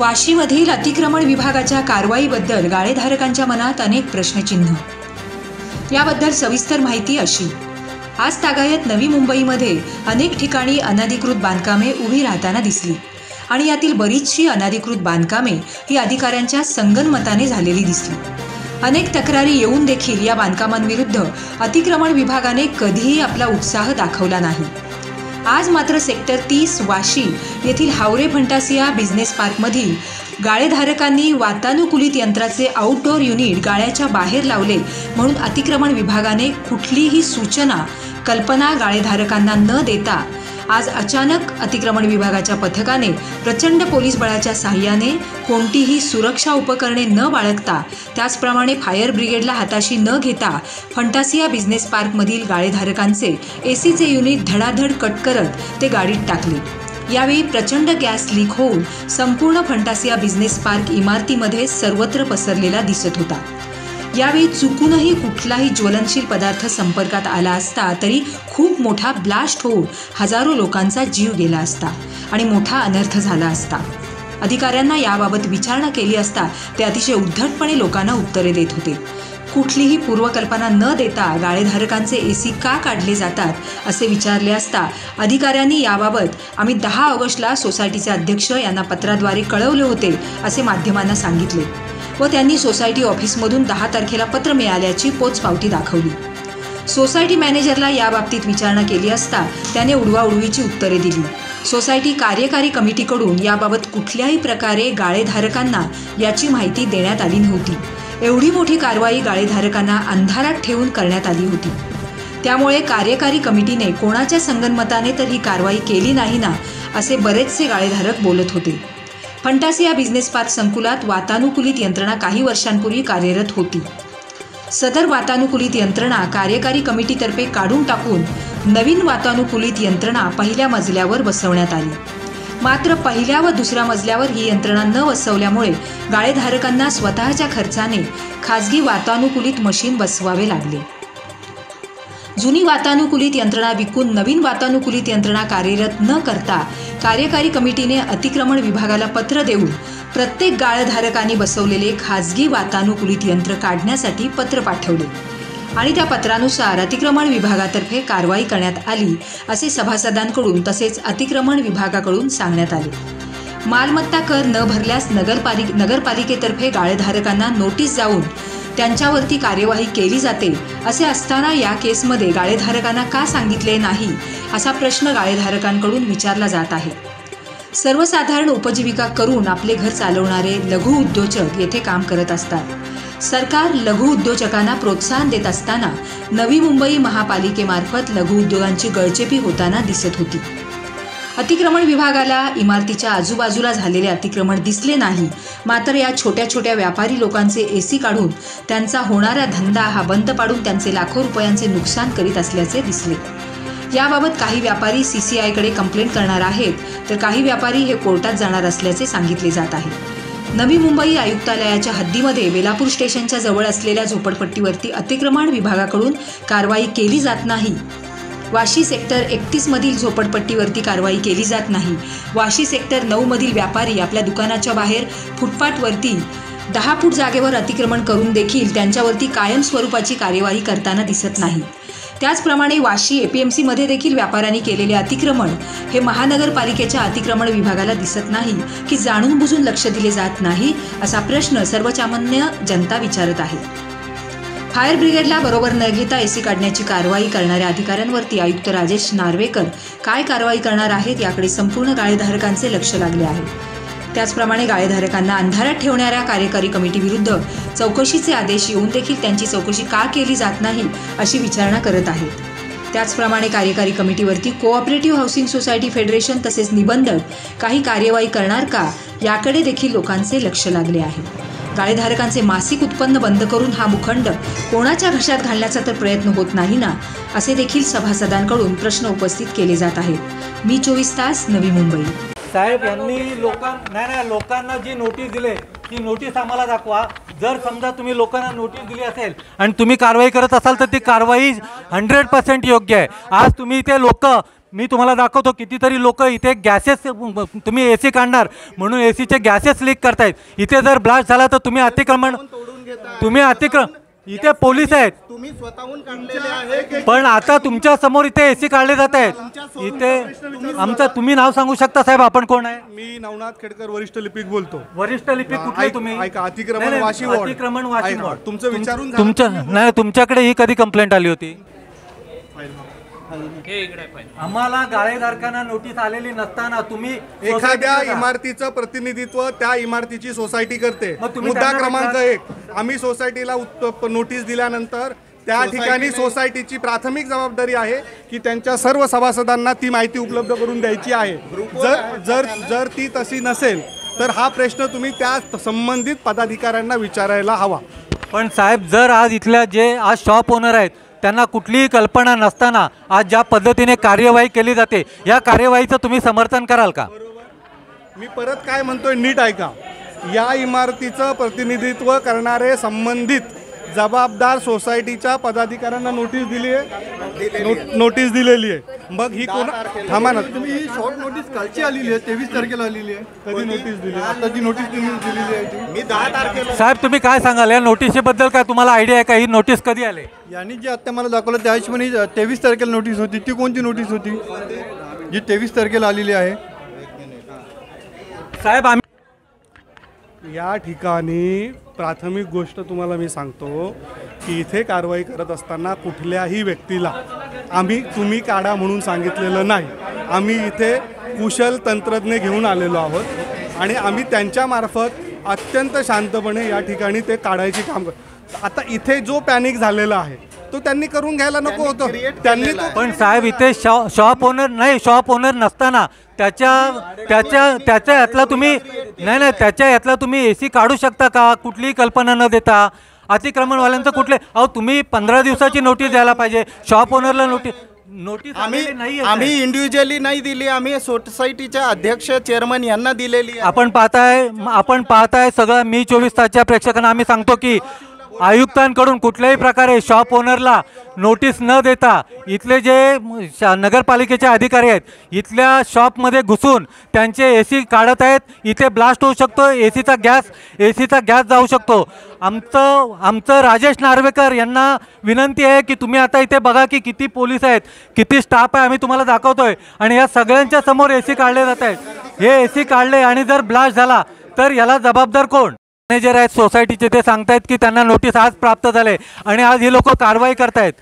वाशीमधील अतिक्रमण विभागाच्या कारवाईबद्दल गाळेधारकांच्या मनात अनेक प्रश्नचिन्ह। याबद्दल सविस्तर माहिती अशी। आज तागायत नवी मुंबईमध्ये अनेक ठिकाणी अनधिकृत बांधकामे उभी राहताना दिसली आणि यातील बरीचशी अनधिकृत बांधकामे ही अधिकाऱ्यांच्या संगनमताने झालेली दिसली। अनेक तक्रारी येऊन देखील या बांधकामांविरुद्ध अतिक्रमण विभागाने कधीही आपला उत्साह दाखवला नाही। आज मात्र सेक्टर 30 वाशी येथील हावरे फंटासिया बिझनेस पार्कमधील गाळेधारकांनी वातानुकूलित यंत्राचे आउटडोअर युनिट गाळ्याच्या बाहेर लावले म्हणून अतिक्रमण विभागाने कुठलीही सूचना कल्पना गाळेधारकांना न देता आज अचानक अतिक्रमण विभागाच्या पथकाने प्रचंड पोलीस बळाच्या साहाय्याने कोणतीही सुरक्षा उपकरणे न बाळगता त्याचप्रमाणे फायर ब्रिगेडला हाताशी न घेता फंटासिया बिझनेस पार्कमधील गाळेधारकांचे एसीचे युनिट धडाधड कट करत ते गाडीत टाकले। यावेळी प्रचंड गॅस लीक होऊन संपूर्ण फंटासिया बिझनेस पार्क इमारतीमध्ये सर्वत्र पसरलेला दिसत होता। यावेळी चुकूनही कुठलाही ज्वलनशील पदार्थ संपर्कात आला असता तरी खूप मोठा ब्लास्ट होऊन हजारो लोकांचा जीव गेला असता आणि मोठा अनर्थ झाला असता। अधिकाऱ्यांना याबाबत विचारणा केली असता ते अतिशय उद्धटपणे लोकांना उत्तरे देत होते। कुठलीही पूर्वकल्पना न देता गाळेधारकांचे एसी का काढले जातात असे विचारले असता अधिकाऱ्यांनी याबाबत आम्ही 10 ऑगस्टला सोसायटीचे अध्यक्ष यांना पत्राद्वारे कळवले होते असे माध्यमांना सांगितले व त्यांनी सोसायटी ऑफिसमधून 10 तारखेला पत्र मिळाल्याची पोचपावती दाखवली। सोसायटी मॅनेजरला याबाबतीत विचारणा केली असता त्याने उडवाउडवीची उत्तरे दिली। सोसायटी कार्यकारी कमिटीकडून याबाबत कुठल्याही प्रकारे गाळेधारकांना याची माहिती देण्यात आली नव्हती। एवढी मोठी कारवाई गाळेधारकांना अंधारात ठेवून करण्यात आली होती। त्यामुळे कार्यकारी कमिटीने कोणाच्या संगनमताने तर ही कारवाई केली नाही ना असे बरेचसे गाळेधारक बोलत होते। फंटासिया बिझनेस पार्क संकुलात वातानुकूलित यंत्रणा काही वर्षांपूर्वी कार्यरत होती। सदर वातानुकूलित यंत्रणा कार्यकारी कमिटीतर्फे काढून टाकून नवीन वातानुकूलित यंत्रणा पहिल्या मजल्यावर बसवण्यात आली। मात्र पहिल्या व दुसऱ्या मजल्यावर ही यंत्रणा न बसवल्यामुळे गाळेधारकांना स्वतःच्या खर्चाने खासगी वातानुकूलित मशीन बसवावे लागले। जुनी वातानुकूलित यंत्रणा विकून नवीन वातानुकूलित यंत्रणा कार्यरत न करता कार्यकारी कमिटीने अतिक्रमण विभागाला पत्र देऊन प्रत्येक गाळेधारकांनी बसवलेले खासगी वातानुकूलित यंत्र काढण्यासाठी पत्र पाठवले आणि त्या पत्रानुसार अतिक्रमण विभागातर्फे कारवाई करण्यात आली असे सभासदांकडून तसेच अतिक्रमण विभागाकडून सांगण्यात आले। मालमत्ता कर न भरल्यास नगरपालिकेतर्फे गाळेधारकांना नोटीस जाऊन त्यांच्यावरती कार्यवाही केली जाते असे असताना या केसमध्ये गाळेधारकांना का सांगितले नाही असा प्रश्न गाळेधारकांकडून विचारला जात आहे। सर्वसाधारण उपजीविका करून आपले घर चालवणारे लघु उद्योजक येथे काम करत असतात। सरकार लघु उद्योजकांना प्रोत्साहन देत असताना नवी मुंबई महापालिकेमार्फत लघु उद्योगांची गळचेपी होताना दिसत होती। अतिक्रमण विभागाला इमारतीच्या आजूबाजूला झालेले अतिक्रमण दिसले नाही, मात्र या छोट्या छोट्या व्यापारी लोकांचे एसी काढून त्यांचा होणारा धंदा हा बंद पाडून त्यांचे लाखो रुपयांचे नुकसान करीत असल्याचे दिसले। याबाबत काही व्यापारी CCIकडे कंप्लेंट करणार आहेत तर काही व्यापारी हे कोर्टात जाणार असल्याचे सांगितले जात आहे। नवी मुंबई आयुक्तालयाच्या हद्दीमध्ये बेलापूर स्टेशनच्या जवळ असलेल्या झोपडपट्टीवरती अतिक्रमण विभागाकडून कारवाई केली जात नाही। वाशी सेक्टर 31 मधील झोपडपट्टीवरती कारवाई केली जात नाही। वाशी सेक्टर 9 मधील व्यापारी आपल्या दुकानाच्या बाहेर फुटपाथवरती 10 फूट जागेवर अतिक्रमण करून देखील त्यांच्यावरती कायम स्वरूपाची कार्यवाही करताना दिसत नाही। त्याचप्रमाणे वाशी APMC मध्ये देखील व्यापाऱ्यांनी केलेले अतिक्रमण हे महानगरपालिकेच्या अतिक्रमण विभागाला दिसत नाही की जाणून बुजून लक्ष दिले जात नाही असा प्रश्न सर्वसामान्य जनता विचारत आहे। फायर ब्रिगेडला बरोबर न घेता एसी काढण्याची कारवाई करणाऱ्या अधिकाऱ्यांवरती आयुक्त राजेश नार्वेकर काय कारवाई करणार आहेत याकडे संपूर्ण गाळेधारकांचे लक्ष लागले आहे। त्याचप्रमाणे गाळेधारकांना अंधारात ठेवणाऱ्या कार्यकारी कमिटीविरुद्ध चौकशीचे आदेश येऊन देखील त्यांची चौकशी का केली जात नाही अशी विचारणा करत आहेत। त्याचप्रमाणे कार्यकारी कमिटीवरती कोऑपरेटिव्ह हाऊसिंग सोसायटी फेडरेशन तसेच निबंधक काही कार्यवाही करणार का याकडे देखील लोकांचे लक्ष लागले आहे। गाळेधारकांचे मासिक उत्पन्न बंद करून हा भूखंड कोणाच्या घशात घालण्याचा तर प्रयत्न होत नाही ना असे देखील सभासदांकडून प्रश्न उपस्थित केले जात आहेत। मी 24 तास नवी मुंबई। साहेब यांनी लोकांना जी नोटीस दिले ती नोटीस आम्हाला दाखवा। जर समजा तुम्ही लोकांना नोटीस दिली असेल आणि तुम्ही कारवाई करत असाल तर ती कारवाई 100% योग्य आहे। आज तुम्ही इथे लोक मी तुम्हाला दाखवतो कितीतरी लोक इथे गॅसेस तुम्ही AC काढणार म्हणून ACचे गॅसेस लीक करतायत. इथे जर ब्लास्ट झाला तर तुम्ही अतिक्रमण इथे पोलीस आहेत तुम्ही स्वतःहून काढलेले आहे. पण आता तुमच्या समोर इथे AC काढले जात आहेत. इथे आमचं तुम्ही नाव सांगू शकता साहेब, आपण कोण आहे? मी नवनाथ खेडकर, वरिष्ठ लिपिक बोलतो. वरिष्ठ लिपिक कुठले तुम्ही? ऐका, नाही, अतिक्रमण नाही, वाशी वॉर्ड. अतिक्रमण वाशी ऐका, वॉर्ड. तुमचं विचारून झालं? नाही, तुमच्याकडे ही कधी कंप्लेंट आली होती? आम्हाला गाळेधारकांना नोटीस आलेली नसताना तुम्ही एखाद्या इमारतीचं प्रतिनिधित्व त्या इमारतीची सोसायटी करते. मग तुम्ही मुद्दा त्यांना क्रमांक म्हटलं- 1, आम्ही सोसायटीला नोटीस दिल्यानंतर त्या ठिकाणी सोसायटीची प्राथमिक जबाबदारी आहे की त्यांच्या सर्व सभासदांना ती माहिती उपलब्ध करून द्यायची आहे. जर ती तशी नसेल तर हा प्रश्न तुम्ही त्या संबंधित पदाधिकाऱ्यांना विचारायला हवा. पण साहेब, जर आज इथल्या जे आज शॉप ओनर आहेत त्यांना कुठलीही कल्पना नसताना आज ज्या पद्धतीने कार्यवाही केली जाते, या कार्यवाहीचं तुम्ही समर्थन कराल का? मी परत काय म्हणतोय, नीट ऐका. या इमारतीचं प्रतिनिधित्व करणारे संबंधित जबाबदार सोसायटीच्या पदाधिकाऱ्यांना नोटीस दिली आहे, नोटीस दिलेली आहे. मग ही कोण? थांबा ना, तुम्ही ही शॉर्ट नोटीस कालची आलेली आहे, 23 तारखेला आलेली आहे. कधी नोटीस दिली? आता जी नोटीस तुम्ही दिलेली आहे ती मी 10 तारखेला साहेब, तुम्ही काय सांगाल या नोटीसबद्दल? काय तुम्हाला आयडिया आहे का ही नोटीस कधी आली? यांनी जे आता मला दाखवलं त्या हिशोबाने 23 तारखेला नोटीस होती. ती कोणती नोटीस होती जी 23 तारखेला आलेली आहे? साहेब, आम्ही या ठिकाणी प्राथमिक गोष्ट तुम्हाला मी सांगतो की इथे कारवाई करत असताना कुठल्याही व्यक्तीला तुम्ही काढा म्हणून सांगितलेलं नाही. आम्ही इथे कुशल तंत्रज्ञ घेऊन आलेलो आहोत आणि आम्ही त्यांच्यामार्फत अत्यंत शांतपणे या ठिकाणी ते काढायची काम आता इथे जो पॅनिक झालेला आहे तो त्यांनी करून घ्यायला नको होतं. त्यांनी तो पण साहेब, इथे शॉप ओनर नाही, शॉप ओनर नसताना त्याच्या यातला तुम्ही नाही त्याच्या यातला तुम्ही AC काढू शकता का कुठलीही कल्पना न देता? अतिक्रमणवाल्यांचं कुठले तुम्ही 15 दिवसाची नोटीस द्यायला पाहिजे. शॉप ओनरला नोटीस आम्ही इंडिव्हिज्युअली नाही दिली, आम्ही सोसायटीच्या अध्यक्ष चेअरमन यांना दिलेली आहे. आपण पाहताय सगळं मी 24 तासच्या प्रेक्षकांना आम्ही सांगतो की आयुक्तांकडून कुठल्याही प्रकारे शॉप ओनरला नोटीस न देता इथले जे नगरपालिकेचे अधिकारी आहेत इथल्या शॉपमध्ये घुसून त्यांचे AC काढत आहेत. इथे ब्लास्ट होऊ शकतो, एसीचा गॅस जाऊ शकतो. आमचं राजेश नार्वेकर यांना विनंती आहे की तुम्ही आता इथे बघा की किती पोलीस आहेत, किती स्टाफ आहे, आम्ही तुम्हाला दाखवतोय. आणि या सगळ्यांच्या समोर AC काढले जात आहेत. हे AC काढले आणि जर ब्लास्ट झाला तर याला जबाबदार कोण? मॅनेजर आहेत सोसायटीचे, ते सांगतायत की त्यांना नोटीस आज प्राप्त झाले आणि आज ही लोक कारवाई करतायत.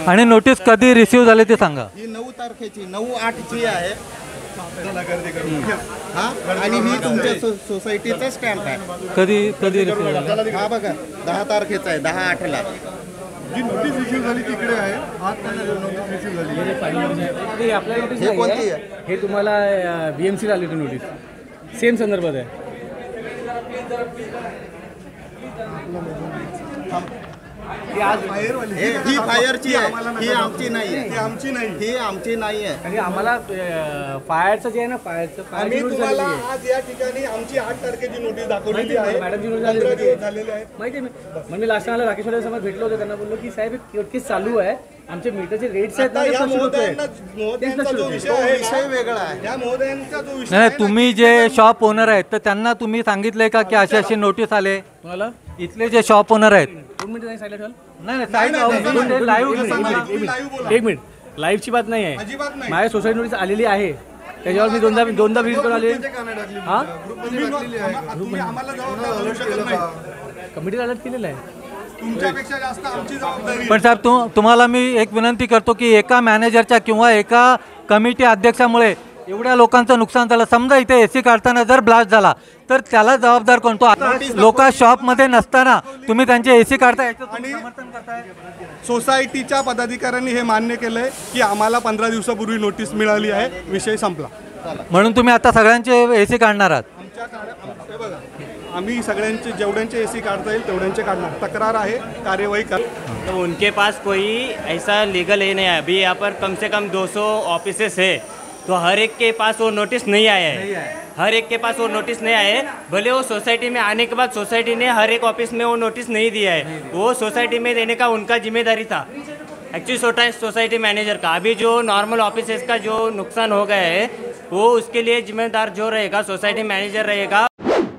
आणि नोटीस कधी रिसीव्ह झाले ते सांगा. ही 9 तारखेची 9/8ची आहे. आणि ही तुमच्या सोसायटीचा स्टॅम्प आहे. कधी रिसीव्ह झाले? हा बघा 10 तारखेचा आहे, 10/8ला जी नोटीस रिसीव्ह झाली तिकडे आहे. आज नोटीस रिसीव्ह झाली. हे आपल्या नोटीस हे नाही कोणती आहे. आहे? हे तुम्हाला BMC ला आली होती नोटीस, सेम संदर्भात आहे. ही फायरची आहे, ही आमची नाही आहे. ही आमची नाही आहे. आणि आम्हाला फायरचं जे आहे ना, फायरची आम्ही नोटीस तुम्हाला आलेली आहे. आज या ठिकाणी आमची 8 तारखेची नोटीस दाखवलेली माहिती आहे, आहे. मॅडमची नोटीस 15 आलेली दिवस झालेले आहेत. माहिती आहे. मग मी लास्ट टाइमला राकेश सोमत भेटलो होतो, त्यांना बोललो की साहेब केस चालू आहे, आमचे मीटरचे रेट्स आहेत ना, आता ते या फ्लक्च्युएट होतोय. महोदयांचा जो विषय तो आहे विषय वेगळा आहे. या महोदयांचा जो विषय नाही आहे ना, तुम्ही जे शॉप ओनर आहेत तर त्यांना तुम्ही सांगितलंय का की अशी नोटीस आले? तुम्हाला इथले जे शॉप ओनर आहेत 2 मिनिटं नाही सांगितलं. नाही live बोला. एक मिनिट, लाईव्हची बात नाही आहे. अजिबात नाही. माझ्या सोसायटी नोटीस आलेली आहे, त्याच्यावर मी दोनदा व्हिजिट करून आले. हां, तुम्ही आम्हाला जबाबदार धरू शकत नाही. कमिटीला अलर्ट केलेलं आहे. तुमच्यापेक्षा जास्त आमची जबाबदारी आहे. पण साहेब तुम्हाला मी एक विनंती करतो की एका मॅनेजरच्या किंवा एका कमिटी अध्यक्षामुळे एवढ्या लोकांचं नुकसान झालं. समजा इथे AC काढताना जर ब्लास्ट झाला तर त्याला जबाबदार कोण? तो आता लोक शॉपमध्ये नसताना तुम्ही त्यांचे AC काढताय, याचं तुम्ही समर्थन करताय? सोसायटीच्या पदाधिकाऱ्यांनी हे मान्य केलंय की आम्हाला 15 दिवसापूर्वी नोटीस मिळाली आहे, विषय संपला. म्हणून तुम्ही आता सगळ्यांचे AC काढणार आहात? हे बघा, आम्ही सगळ्यांचे जेवढ्यांचे AC काढता येईल तेवढ्यांचे काढणार. तक्रार आहे, कार्यवाही कर. तो उनके पास कोई ऐसा लीगल है नहीं है. अभी यहाँ पर कम से कम 200 ऑफिसेस है, तो हर एक के पास वो नोटिस नहीं आया है. हर एक के पास वो नोटिस नहीं आए, भले वो सोसाइटी में आने के बाद सोसाइटी ने हर एक ऑफिस में वो नोटिस नहीं दिया है, वो सोसाइटी में देने का उनका जिम्मेदारी था एक्चुअली सोसाइटी मैनेजर का। अभी जो नॉर्मल ऑफिसेस का जो नुकसान हो गया है वो उसके लिए जिम्मेदार जो रहेगा सोसाइटी मैनेजर रहेगा।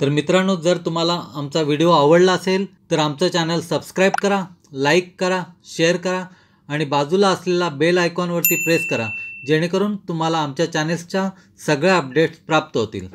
तर मित्रांनो, जर तुम्हाला आमचा व्हिडिओ आवडला असेल तर आमचं चॅनल सबस्क्राईब करा, लाईक करा, शेअर करा आणि बाजूला असलेला बेल आयकॉनवरती प्रेस करा, जेणेकरून तुम्हाला आमच्या चॅनल्सच्या सगळ्या अपडेट्स प्राप्त होतील।